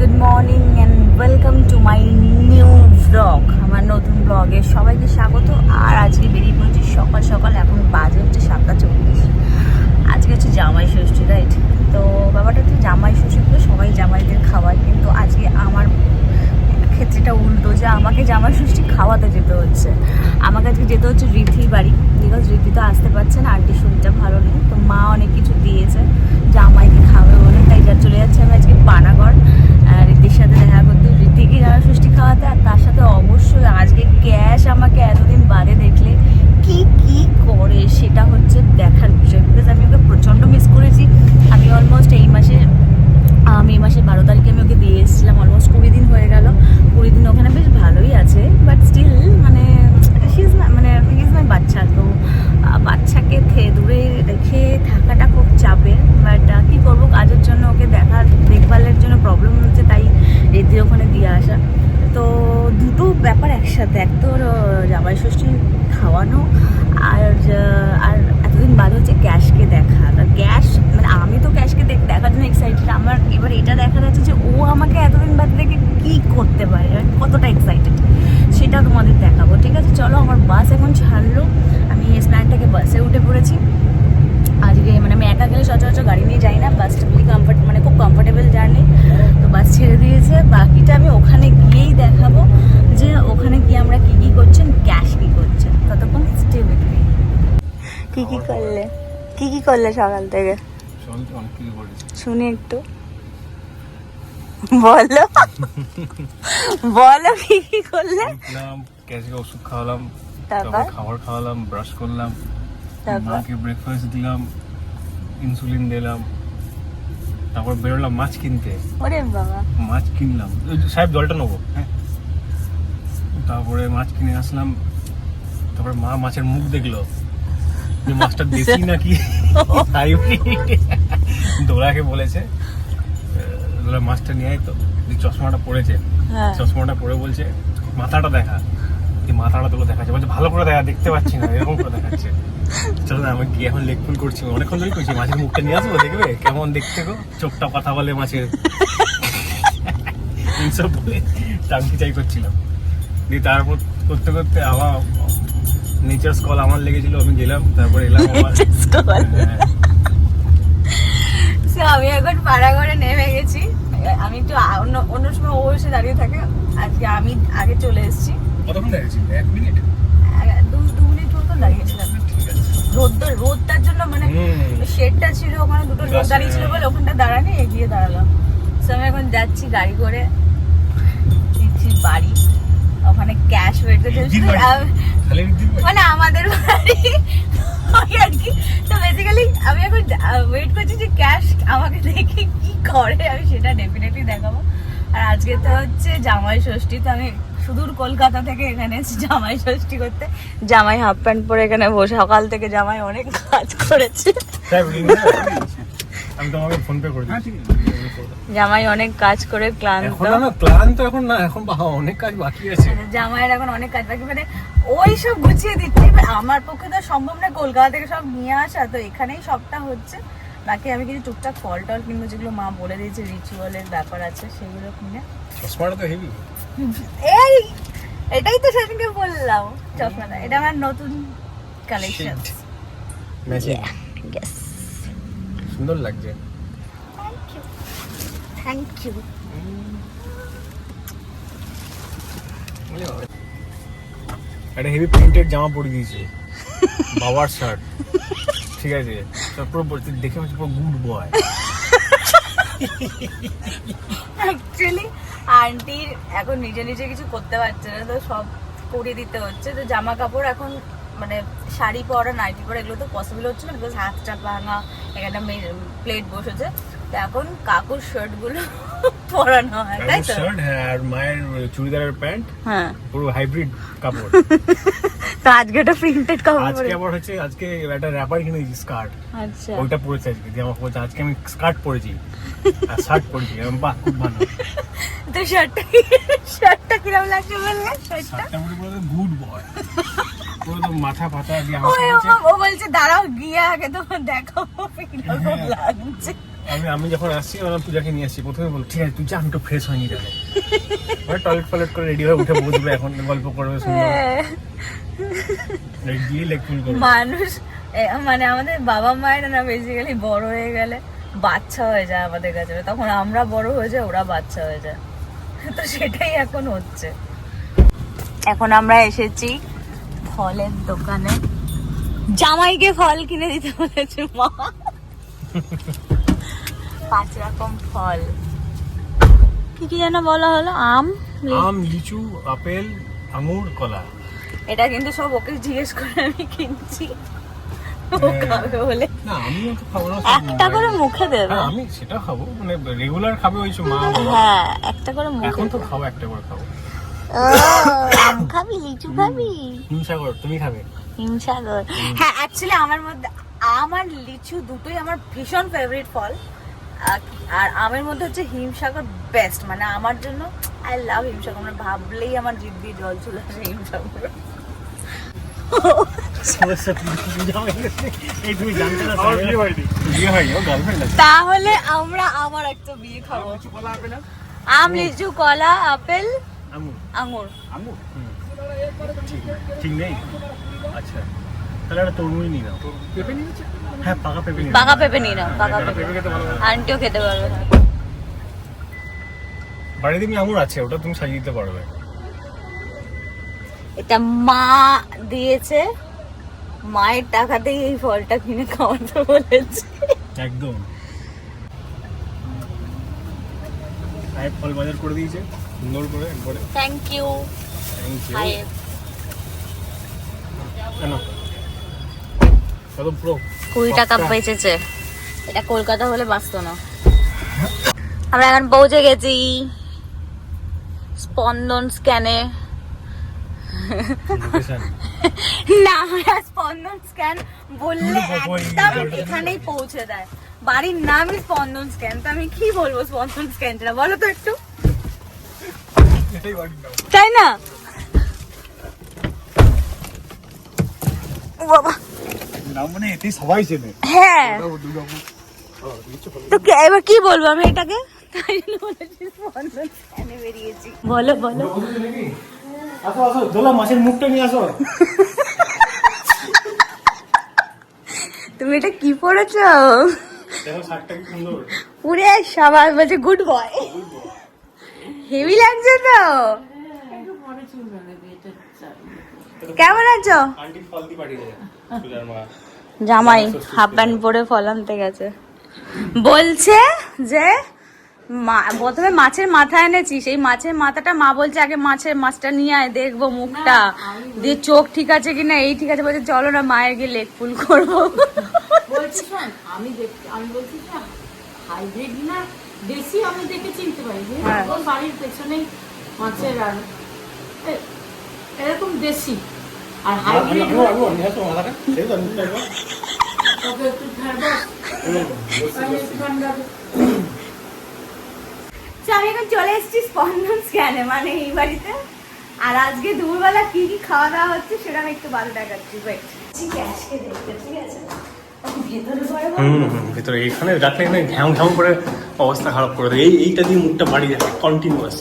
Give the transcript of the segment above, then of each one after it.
Good morning and welcome to my new blog. আমার নতুন ব্লগে সবাইকে স্বাগত। আর আজকে বেরিয়ে পড়েছি সকাল সকাল, এখন বাজে হচ্ছে 7:40। আজকে হচ্ছে জামাই ষষ্ঠী, রাইট? তো ব্যাপারটা হচ্ছে জামাই ষষ্ঠী তো সবাই জামাইদের খাওয়ায়, কিন্তু আজকে আমার ক্ষেত্রেটা উল্টো, যে আমাকে জামাই ষষ্ঠী খাওয়াতে যেতে হচ্ছে। আমাকে আজকে যেতে হচ্ছে ঋদ্ধির বাড়ি, বিকজ ঋদ্ধি তো আসতে পারছে না, আন্টির শরীরটা ভালো নেই। তো মা অনেক কিছু দিয়েছে জামাইকে খাবে বলে, তাই যা চলে যাচ্ছে আমি আজকে পানাগড় ঋদ্ধির সাথে দেখা করতে, ঋদ্ধিকে জামাই ষষ্ঠী খাওয়াতে। আর তার সাথে অবশ্যই আজকে ক্যাশ আমাকে এতদিন বাদে দেখলে কি কি করে সেটা হচ্ছে দেখার বিষয়, বিকজ আমি ওকে প্রচণ্ড মিস করেছি। আমি অলমোস্ট এই মাসে মে মাসের 12 তারিখে আমি ওকে দিয়ে এসেছিলাম, অলমোস্ট 20 দিন হয়ে গেল। 20 দিন ওখানে বেশ ভালোই আছে, বাট স্টিল মানে ইজ মাই বাচ্চা। তো বাচ্চাকে দূরে রেখে থাকাটা খুব চাপের, বাট কী করবো, কাজের জন্য ওকে দেখভালের জন্য প্রবলেম হচ্ছে, তাই ঋদ্ধির ওখানে দিয়ে আসা। তো দুটো ব্যাপার একসাথে, এক তো জামাই ষষ্ঠী খাওয়ানো, আর এতদিন বাদ হচ্ছে ক্যাশকে দেখা। ক্যাশ মানে আমি তো ক্যাশকে দেখার জন্য এক্সাইটেড, আমার এবার এটা দেখা যাচ্ছে যে ও আমাকে এতদিন বাদ থেকে কী করতে পারে, কতটা এক্সাইটেড সেটা তোমাদের দেখাবো। ঠিক আছে, চলো। আমার বাস এখন ছাড়লো, আমি স্ট্যান্ড থেকে বাসে উঠে পড়েছি। আজকে মানে আমি একা গেলে সচরাচর গাড়ি নিয়ে যাই না, বাসটা খুব কমফোর্টেবল জার্নি। তো বাস ছেড়ে দিয়েছে, বাকিটা আমি ওখানে গিয়েই দেখাবো যে ওখানে গিয়ে আমরা কী কী করছেন, ক্যাশ কী করছে। ততক্ষণ স্টে উইথ মি। কী করলে সকাল থেকে শুনি একটু, বলো কি কি করলে? ক্যাশকে ওষুধ খাওয়ালাম, তারপর খাবার খাওয়ালাম, ব্রাশ করলাম, মাকে ব্রেকফাস্ট দিলাম, ইনসুলিন দিলাম, তারপর বেরোলাম মাছ কিনতে। ওরে বাবা, মাছ কিনলাম, সাহেব জলটা নেবো, হ্যাঁ। তারপরে মাছ কিনে আসলাম, তারপরে মা মাছের মুখ দেখলো যে মাছটা দেশি নাকি হাইব্রিড। দোলাকে বলেছে দোলা মাছটা নিয়ে আয়, তো চশমাটা পড়েছে, চশমাটা পরে বলছে মাথাটা দেখা। মাথাটা তোকে দেখাচ্ছে, বলছে ভালো করে দেখা, দেখতে পাচ্ছি না, এরকম করে দেখাচ্ছে। চলো না, আমি গিয়ে এখন লেগ ফুল করছি, অনেকক্ষণ ধরে করছি, মাছের মুখটা নিয়ে আসবো, দেখবে কেমন দেখতে গো, চোখটা কথা বলে মাছের, এইসব বলে টাঙ্কি চাই করছিলাম। দিয়ে তারপর করতে করতে আবার নেচার কল আমার লেগেছিল, আমি গেলাম, তারপরে এলাম আবার। আমি এখন পাড়াগড়ে নেমে গেছি। আমি একটু অন্য সময় ও এসে দাঁড়িয়ে থাকে, আজকে আমি আগে চলে এসেছি। কতক্ষণ দাঁড়িয়েছিল? 1 মিনিট 2 মিনিট মতো দাঁড়িয়েছিলাম। রোদটার জন্য, মানে শেডটা ছিল ওখানে, দুটো লোক দাঁড়িয়েছিল বলে ওখানটা দাঁড়ানি, এগিয়ে দাঁড়ালাম। তো আমি এখন যাচ্ছি গাড়ি করে বাড়ি, ওখানে ক্যাশ ওয়েট করতে, মানে আমাদের বাড়ি আর কি। তো বেসিক্যালি আমি এখন ওয়েট করছি যে ক্যাশ আমাকে দেখে কি করে, আমি সেটা ডেফিনেটলি দেখাবো। আর আজকে তো হচ্ছে জামাই ষষ্ঠী, তো আমি সুদূর কলকাতা থেকে এখানে এসেছি জামাই ষষ্ঠী করতে। জামাই হাফ প্যান্ট পরে এখানে বসে, সকাল থেকে জামাই অনেক কাজ করেছে। আমি তোমাকে ফোন পে করে দিচ্ছি। জামাই অনেক কাজ করে ক্লান্ত। এখন না, এখন অনেক কাজ বাকি আছে। জামাইয়ের এখন অনেক কাজ বাকি, মানে ওই সব গুছিয়ে দিচ্ছে। আমার পক্ষে তো সম্ভব না কলকাতা থেকে সব নিয়ে আসা, তো এখানেই সবটা হচ্ছে। বাকি আমি কিছু টুকটাক ফল টল কিনবো, যেগুলো মা বলে দিয়েছে রিচুয়ালের ব্যাপার আছে, সেগুলো কিনে। চশমাটা তো হেভি। এই এটাই তো সেদিনকে বললাম, চশমাটা এটা আমার নতুন কালেকশন। সুন্দর লাগছে, থ্যাংক ইউ। একটা হেভি প্রিন্টেড জামা পরে দিয়েছে, বাবার শার্ট, ঠিক আছে, পুরো দেখে হচ্ছে পুরো গুড বয়। অ্যাকচুয়ালি আন্টির এখন নিজে নিজে কিছু করতে পারছে না, তো সব করে দিতে হচ্ছে। তো জামা কাপড় এখন মানে শাড়ি পরা, নাইটি পরা, এগুলো তো পসিবল হচ্ছে না, বিকজ হাতটা ভাঙা, এখানে প্লেট বসেছে। তো এখন কাকুর শার্ট গুলো পরানো হয়, তাই তো? শার্ট, হ্যাঁ, আর মায়ের চুড়িদারের প্যান্ট, হ্যাঁ, পুরো হাইব্রিড কাপড়। তো আজকে একটা প্রিন্টেড কাপড়, আজকে আবার হচ্ছে, আজকে একটা র‍্যাপার কিনেছি, স্কার্ট। আচ্ছা, ওইটা পরেছে আজকে, যে আমার বলছে আজকে আমি স্কার্ট পরেছি আর শার্ট পরেছি, বাহ খুব ভালো। তো শার্টটা কিরকম লাগছে বললে? শার্টটা পুরো গুড বয়, পুরো তো মাথা পাতা দিয়ে ও বলছে দাঁড়াও গিয়ে আগে তোমার দেখাবো কিরকম লাগছে। আমি যখন আসছি বললাম পূজাকে নিয়ে আসছি, প্রথমে বল ঠিক আছে তুই যা, আমি তো ফ্রেশ হয়নি তাহলে টয়লেট করে রেডি হয়ে উঠে বসবে, এখন গল্প করবে সুন্দর গিয়ে লেগ ফুল করবে। মানুষ মানে আমাদের বাবা মায়েরা না বেসিক্যালি বড় হয়ে গেলে বাচ্চা হয়ে যায় আমাদের কাছে, তখন আমরা বড় হয়ে যাই, ওরা বাচ্চা হয়ে যায়, তো সেটাই এখন হচ্ছে। এখন আমরা এসেছি ফলের দোকানে, জামাইকে ফল কিনে দিতে বলেছে মা। 5 রকম ফল, কি কি যেন বলা হলো, আম, লিচু, আপেল, আঙুর, কলা। এটা কিন্তু সব ওকে জিজ্ঞেস করে আমি কিনছি, ও খাবে বলে। না আমি ওকে খাবো না, একটা করে মুখে দেবে। হ্যাঁ আমি সেটা খাবো, মানে রেগুলার খাবে ওই মা বাবা। হ্যাঁ একটা করে মুখে। এখন তো খাবো, একটা করে খাবো। আম খাবি, লিচু খাবি? হিমসাগর তুমি খাবে? হিমসাগর, হ্যাঁ অ্যাকচুয়ালি আমার মধ্যে আম আর লিচু দুটোই আমার ভীষণ ফেভারিট ফল, আর আমের মধ্যে হচ্ছে হিমসাগর বেস্ট, মানে আমার জন্য আই লাভ হিমসাগর, মানে ভাবলেই আমার জিভ দিয়ে জল চলে আসে হিমসাগর। তাহলে আমরা আমার একটা বিয়ে খাবো, আম, লিচু, কলা, আপেল, আঙুর। ঠিক নেই, আচ্ছা তাহলে একটা তরমুজ নিয়ে নাও। পেঁপে নিয়েছে? হ্যাঁ পাকা পেঁপে নিয়ে পাকা পেঁপে নিয়ে নাও, পাকা পেঁপে পেঁপে খেতে ভালো লাগে। আন্টিও খেতে পারবে। বাড়িতে এমনি আঙুর আছে, ওটা তুমি সাজিয়ে দিতে পারবে। এটা মা দিয়েছে, মায়ের টাকাতেই এই ফলটা কিনে খাওয়াতে বলেছে। একদম সাহেব ফল বাজার করে দিয়েছে সুন্দর করে একবারে। Thank you. কেন কত পুরো 20 টাকা বেঁচেছে, এটা কলকাতা হলে বাঁচতো না। আমরা এখন পৌঁছে গেছি স্পন্দন স্ক্যানে। না আমরা স্পন্দন স্ক্যান বললে একদম এখানেই পৌঁছে দেয়, বাড়ির নামই স্পন্দন স্ক্যান, তো আমি কি বলবো স্পন্দন স্ক্যানটা, বলো তো একটু, তাই না? ও বাবা, মানে এতেই সবাই চেনে। হ্যাঁ তো এবার কি বলবো আমি এটাকে, তাই জন্য বলেছি স্পন্দন স্ক্যানে বেরিয়েছি। বলো বলো। আসো আসো দোলা, মাছের মুখটা নিয়ে আসো। তুমি এটা কি পড়েছো? দেখো শাকটা কি সুন্দর। পুরে সবাই বলছে গুড বয়, হেভি লাগছে তো। কেমন আছো? আন্টি ফল দি পাঠিয়ে দেয় পূজার মা। জামাই হাফ প্যান্ট পরে ফল আনতে গেছে, বলছে যে প্রথমে মাছের মাথা এনেছি, সেই মাছের মাথাটা মা বলছে আগে মাছটা নিয়ে আয় দেখবো মুখটা দিয়ে, চোখ ঠিক আছে কিনা, এই ঠিক আছে, বলছে চলো না মায়ের গিয়ে লেগ ফুল করবো। বলছি শোন, আমি বলছি না হাইব্রিড না দেশি, আমি দেখে চিনতে পারি যে হ্যাঁ। ওর বাড়ির পেছনেই মাছের আর এরকম দেশি আর হাইব্রিড নিয়ে আসো মাথাটা, সেই তো মুখটা একবার। ওকে একটু ঠান্ডা ঠান্ডা। আমি এখন চলে এসেছি স্পন্দন স্ক্যানে, মানে এই বাড়িতে, আর আজকে দুপুরবেলা কি কি খাওয়া দাওয়া হচ্ছে সেটা আমি একটু বাদ দেখাচ্ছি। ক্যাশকে দেখতে, ঠিক আছে? ভিতরে এইখানে রাখলে না ঘ্যাম ঘ্যাম করে অবস্থা খারাপ করে দেয়। এইটা দিয়ে মুখটা বাড়ি যাচ্ছে কন্টিনিউয়াস।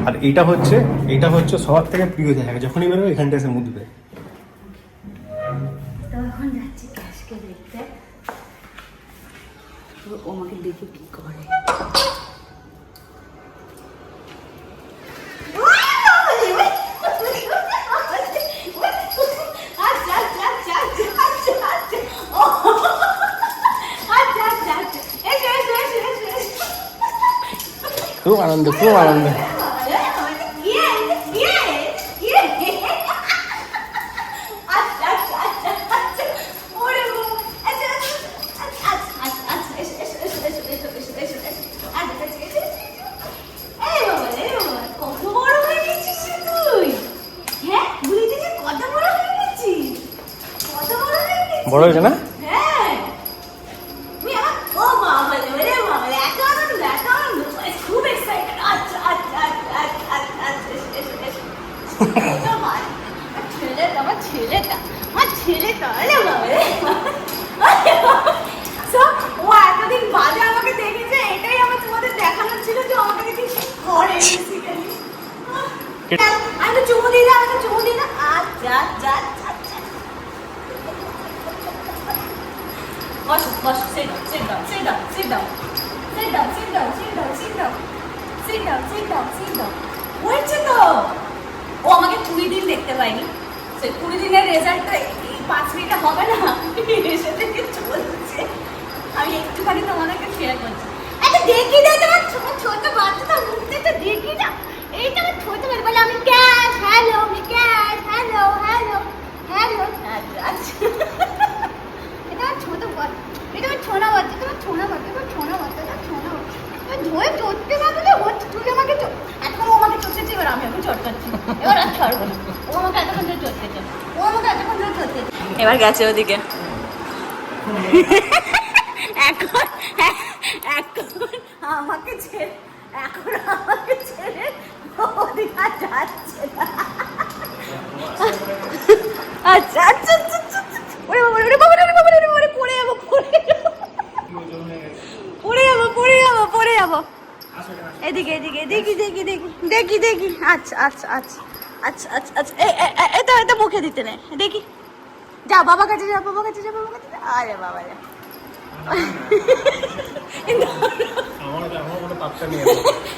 আর এইটা হচ্ছে সবার থেকে প্রিয় জায়গা, যখনই বেরোবে এখানটা এসে মুদবে। তো এখন যাচ্ছি ক্যাশকে দেখতে, তো ও আমাকে দেখে কি করে। খুব আনন্দ, খুব আনন্দ। বড় হয়েছে না? ছেলেটা আমি তো চুমু দিই না, আমি তো চুমু দিই না। আচ্ছা আচ্ছা আচ্ছা আচ্ছা। বসো বসো, sit down, sit down, sit down, sit down, sit down, sit down, sit down, sit down, sit down, sit down, sit down. হয়েছে তো। ও আমাকে 20 দিন দেখতে পাইনি, সে 20 দিনের রেজাল্ট তো এই 5 মিনিটে হবে না, এসে থেকে চলছে। আমি একটুখানি তোমাদেরকে শেয়ার করছি। একটা দেখি না তোমার ছোট বাচ্চাটা মুখতে তো দেখি না, এইটা আমার ছোট বেলা বলে আমি ক্যাশ হ্যালো, আমি ক্যাশ হ্যালো হ্যালো হ্যালো। আচ্ছা এটা আমার ছোট বাচ্চা, এটা আমার ছোনা বাচ্চা, তোমার ছোনা বাচ্চা, তোমার ছোনা বাচ্চা, তোমার ছোনা বাচ্চা। ধরে চটতে পারবে না, হচ্ছে তুই আমাকে এখন ও আমাকে চটকেছে, এবার আমি ওকে চটকাচ্ছি, এবার আর ছাড়বো না। ও আমাকে এতক্ষণ ধরে চটকেছে, ও আমাকে এতক্ষণ ধরে চটকেছে, এবার গেছে ওদিকে। এখন আমাকে ছেড়ে, এখন আমাকে ছেড়ে ওদিকে আর যাচ্ছে না। আচ্ছা আচ্ছা আচ্ছা আচ্ছা। ওরে বাবা, ওরে বাবা, ওরে বাবা, ওরে বাবা, পড়ে যাবো, পড়ে যাবো, পড়ে যাবো, পড়ে যাবো, পড়ে যাবো। এদিকে এদিকে দেখি দেখি দেখি দেখি দেখি। আচ্ছা আচ্ছা আচ্ছা আচ্ছা আচ্ছা আচ্ছা। এটা এটা মুখে দিতে নেই, দেখি। যা বাবা কাছে, যা বাবা কাছে, যা বাবা কাছে। আরে বাবা রে,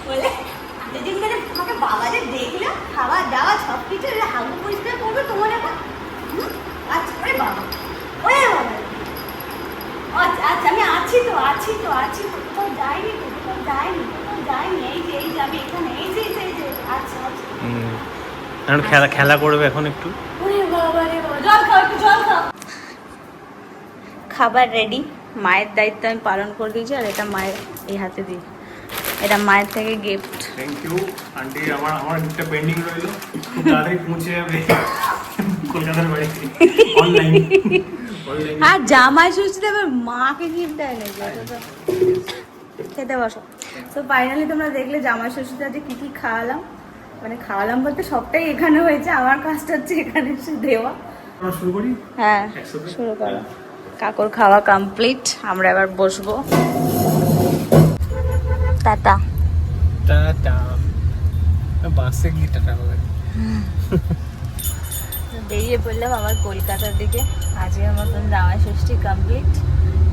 বলে যেদিন মানে আমাকে বাবা যে দেখলো, খাওয়া দাওয়া সব কিছু হাগু পরিষ্কার করবে তোমার এখন। আচ্ছা ওরে বাবা, ওরে বাবা, আচ্ছা আচ্ছা আমি আছি তো, আছি তো, আছি তো, কোথাও যাইনি তো, কোথাও যাইনি, কোথাও যাইনি। এই যে এই যে আমি এখানে, এই যে এই যে। আচ্ছা আচ্ছা, এখন খেলা করবে এখন একটু। ওরে বাবা রে বাবা, জল খাও, একটু জল খাও। খাবার রেডি, মায়ের দায়িত্ব আমি পালন করে দিয়েছি, আর এটা মায়ের এই হাতে দিই, এটা মায়ের থেকে গিফট। Thank you aunty. আমার একটা পেন্ডিং রইল, খুব তাড়াতাড়ি পৌঁছে যাবে কলকাতার বাড়িতে অনলাইন। আর জামাই ষষ্ঠীতে আবার মাকে গিফট দেয় না, এটা তো খেতে বসো। তো ফাইনালি তোমরা দেখলে জামাই ষষ্ঠীতে আজকে কী কী খাওয়ালাম, মানে খাওয়ালাম বলতে সবটাই এখানে হয়েছে, আমার কাজটা হচ্ছে এখানে এসে দেওয়া। আমরা শুরু করি। হ্যাঁ শুরু করো। কাকুর খাওয়া কমপ্লিট, আমরা এবার বসবো। টাটা। টাটা। বাসে গিয়ে টাটা হবে। বেরিয়ে পড়লাম আবার কলকাতার দিকে। আজকের মতন জামাই ষষ্ঠী কমপ্লিট।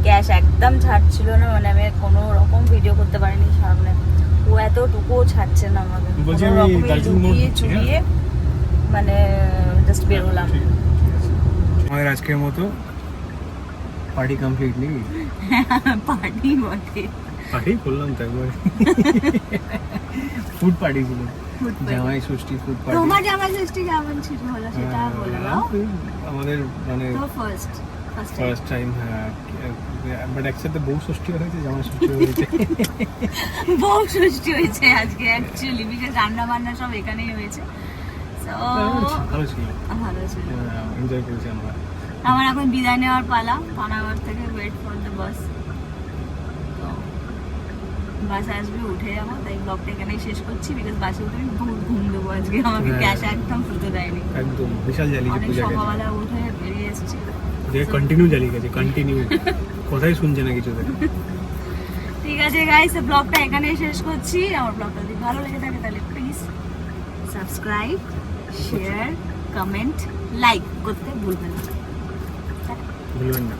গ্যাস একদম ছাড়ছিল না, মানে আমি কোনো রকম ভিডিও করতে পারিনি সামনে। ও এতটুকুও ছাড়ছে না আমাকে, কোনো রকমে লুকিয়ে চুরিয়ে মানে জাস্ট বেরোলাম। আমাদের আজকের মতো পার্টি কমপ্লিট নেই। পার্টি বটে, পার্টি করলাম তো একবার। ফুড পার্টি ছিল, জামাই ষষ্ঠী ফুড পার্টি। তোমার জামাই ষষ্ঠী কেমন ছিল হলো সেটা বলে দাও। আমাদের মানে তো ফার্স্ট টাইম, হ্যাঁ, বাট একসাথে বউ ষষ্ঠী হয়েছে, জামাই ষষ্ঠী হয়েছে। বউ ষষ্ঠী হয়েছে আজকে অ্যাকচুয়ালি, বিকজ রান্না বান্না সব এখানেই হয়েছে। সো ভালো ছিল, ভালো ছিল, এনজয় করেছি আমরা। আমার এখন বিদায় নেওয়ার পালা, পানাগড় থেকে ওয়েট ফর দ্য বাস। তো বাস আসবে, উঠে যাবো, তাই ব্লগটা এখানেই শেষ করছি, বিকজ বাসে উঠে আমি বহুত ঘুম দেবো আজকে, আমাকে ক্যাশ একদম শুতে দেয়নি। একদম বিশাল জ্বালিয়ে অনেক পূজা গেছে, সকালবেলা উঠে বেরিয়ে এসেছি, কন্টিনিউ জ্বালিয়ে গেছে, কন্টিনিউ। কোথায় শুনছে না কিছু থেকে। ঠিক আছে গাইস, ব্লগটা এখানেই শেষ করছি। আমার ব্লগটা যদি ভালো লেগে থাকে তাহলে please subscribe, share, comment, like করতে ভুলবেন না। ভুলবেন না।